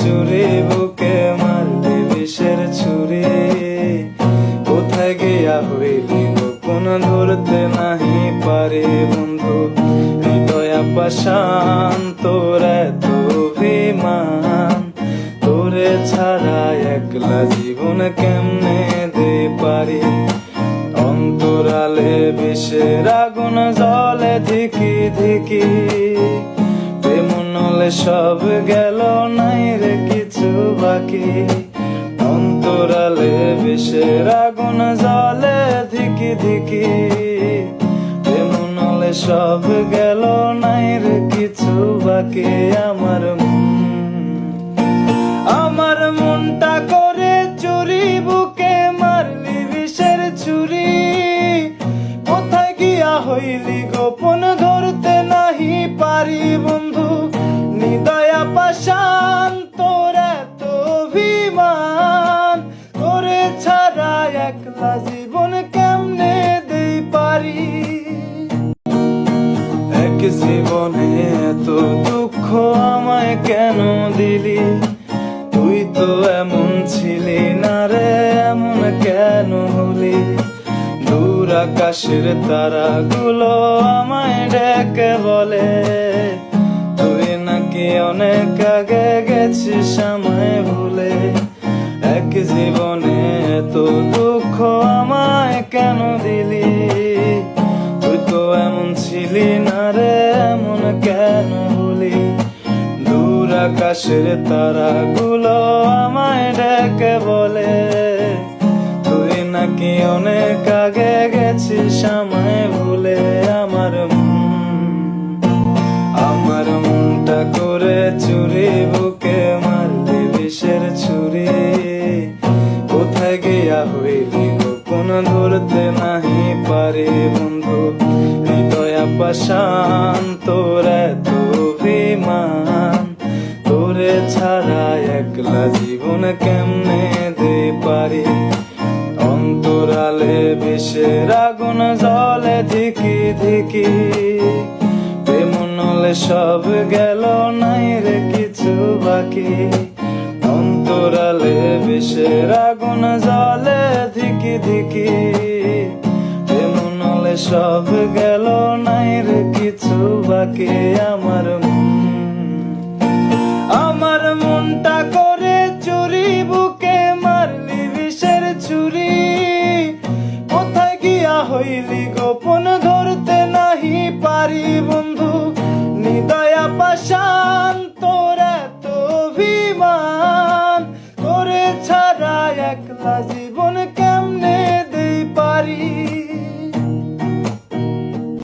চুরি, বুকে মারলি বিষের ছুরি। কোথায় গিয়া হইলি গোপন ধরতে নাহি পারি বন্ধু। হৃদয় পাষাণ তোর এত অভিমান, তোরে ছাড়া একলা জীবন কেমনে দে পারি। অন্তরালে বিষের আগুন জ্বলে ধিকি ধিকি, প্রেমনলে সব গেল নাই রে কিছু বাকি। অন্তরালে বিষের আগুন জ্বলে ধিকি ধিকি, প্রেমনলে সব গেল নাই রে কিছু বাকি। আমার মনটা করে চুরি, বুকে মারলি বিষের ছুরি। কোথায় গিয়া হইলি গোপন ধরতে নাহি পারি বন্ধু। হৃদয় পাষাণ তোর এত অভিমান, তোরে ছাড়া একলা জীবন কেমনে দেই পারি। এক জীবনে এত দুঃখ আমায় কেন দিলি, তুই তো এমন ছিলি না রে, এমন কেন হলি। দূর আকাশের তারাগুলো আমায় ডেকে বলে, তুই নাকি অনেক আগে গেছিস আমায় ভুলে। এক জীবনে এত দুঃখ আমায় কেন দিলি, তুই তো এমন ছিলি না রে, এমন কেন হলি। দূর আকাশের তারাগুলো আমায় ডেকে বলে, তুই নাকি অনেক আগে গেছিস আমায় ভুলে। আমার মনটা করে চুরি, বুকে মারলি বিষের ছুরি। কোথায় গিয়া হইলি গোপন ধরতে নাহি পারি বন্ধু। হৃদয় পাষাণ তোর এত অভিমান, তোরে ছাড়া একলা জীবন কেমনে দে পারি। অন্তরালে বিষের আগুন জ্বলে ধিকি ধিকি, প্রেমনলে সব গেল নাই রে কিছু বাকি। অন্তরালে বিষের আগুন জ্বলে ধিকি ধিকি, প্রেমনলে সব গেল নাই রে কিছু বাকি। আমার মনটা করে চুরি, বুকে মারলি বিষের ছুরি। কোথায় গিয়া হইলি গোপন ধরতে নাহি পারি বন্ধু। হৃদয় পাষাণ তোর এত অভিমান, তোরে ছাড়া একলা জীবন